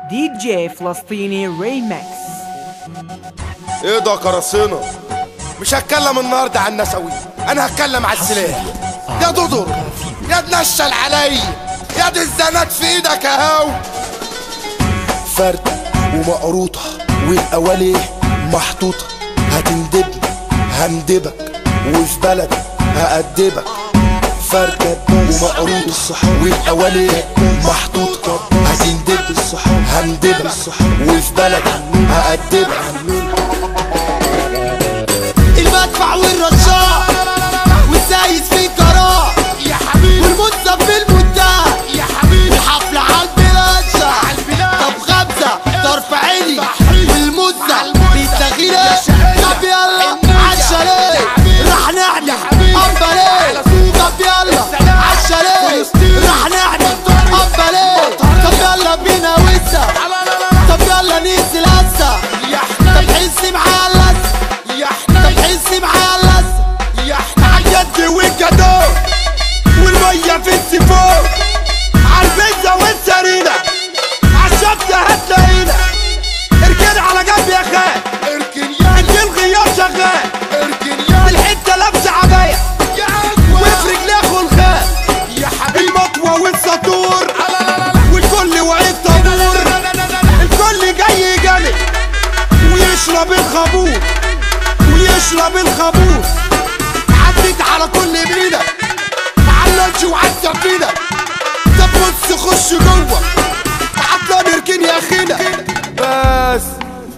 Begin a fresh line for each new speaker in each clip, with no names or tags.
دي جي فلسطيني ريمكس.
ايه ده قراصنة؟ مش هتكلم النهارده عن النسوي، انا هتكلم على السلاح. يا دودر يا تنشل علي يا دي الزنات في ايدك اهو. فردة ومقروطة والاوالي محطوطة، هتندبني هندبك وفي بلدك هأدبك. فردة ومقروطة والاوالي محطوطة، هتندبني هندبك وفي بلدك هأدبك.
المدفع والرشاق والسايس في الكراع يا حبيبي، والمنصب في المنتهى يا حبيبي، الحفلة عالبلاد طب غمزة طرف عيني والمزة بالتغيير. طب يلا عالشاليه راح نعمل أمباليه. طب يلا عالشاليه راح نعمل أمباليه. طب يلا بينا وزة، طب يلا ننزل هسه. طب حسي معايا اللزة، طب حسي معايا اللزة.
عاليد والجدو والمية في السيفون، عالبيتزا والسرينة عالشبكة هتلاقينا. اركن على جنب يا خال، اركن يا انت الغيار شغال، اركن يا الحتة لابسة عباية وفي رجليه خلخال يا حبيبي. المطوة والسطور والكل وعيد طابور، الكل جاي يجلد ويشرب الخابور ويشرب الخابور. عديت على كل بينا علنش وعالسفينة. طب بص خش جوه عطلان اركن يا اخينا. بس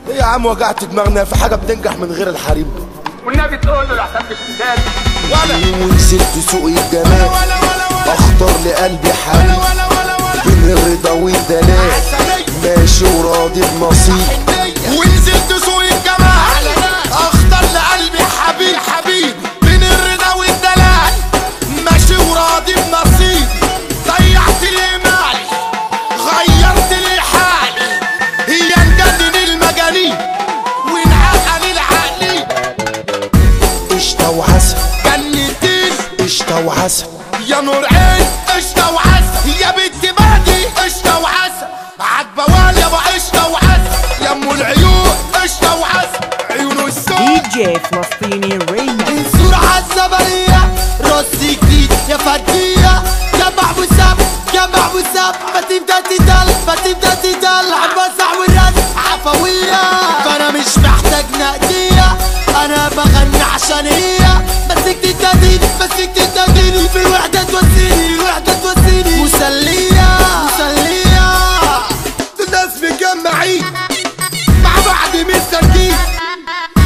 ايه يا عم وجعت دماغنا في حاجة بتنجح من غير الحريم.
والنبي تقول له لحسن الكتاب
ونزلت سوق الجمال اختار لقلبي حبيب، بين الرضا والدلال ماشي وراضي بنصيب. ونزلت سوق الجمال اختار لقلبي حبيب، حبيب بين الرضا والدلال ماشي وراضي بنصيب. ضيعت لي مالي غيرت لي حالي، هي نجنن المجانين ونعقل العقلي. قشطة وعسل جنتين، قشطة وعسل يا نور عين، قشطة وعسل يا بنت بلدي، قشطة وعسل عالبوال يابا، قشطة وعسل يا ام العيون، قشطة وعسل عيون السود.
دي جي فلسطيني ريمكس.
منصور عالزبلية راس جديد يا فردية، جمع وسام جمع وسام. ما تبدا تدل ما تبدا تدل عالوسع والرزق عفوية. فانا مش محتاج نقدية، انا بغني عشان هي مسكت التدين مسكت التدين. في الوحدة توسيني الوحدة توسيني، مسلية مسلية.
الناس مجمعين مع بعض مسترجين،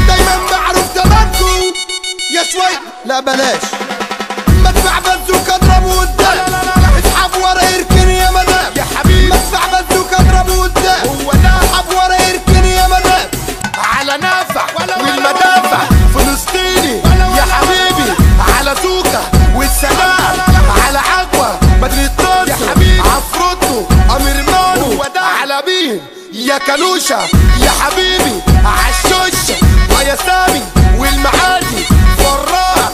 دايما معروف تمامكم يا شوي. لا بلاش مدفع بازوكا اضربه قدام، اسحب ورا اركن يا مدام يا حبيبي. مدفع بازوكا اضربه قدام، هو ده اسحب ورا اركن يا مدام. على نافع والمدافع فلسطيني يا حبيبي، على سوكا والسلام، على عجوة مدينة نصر يا حبيبي، عفروتو امير مانو على بيه يا كالوشة يا حبيبي، عالشوشة ويا سامي والمعادي فراق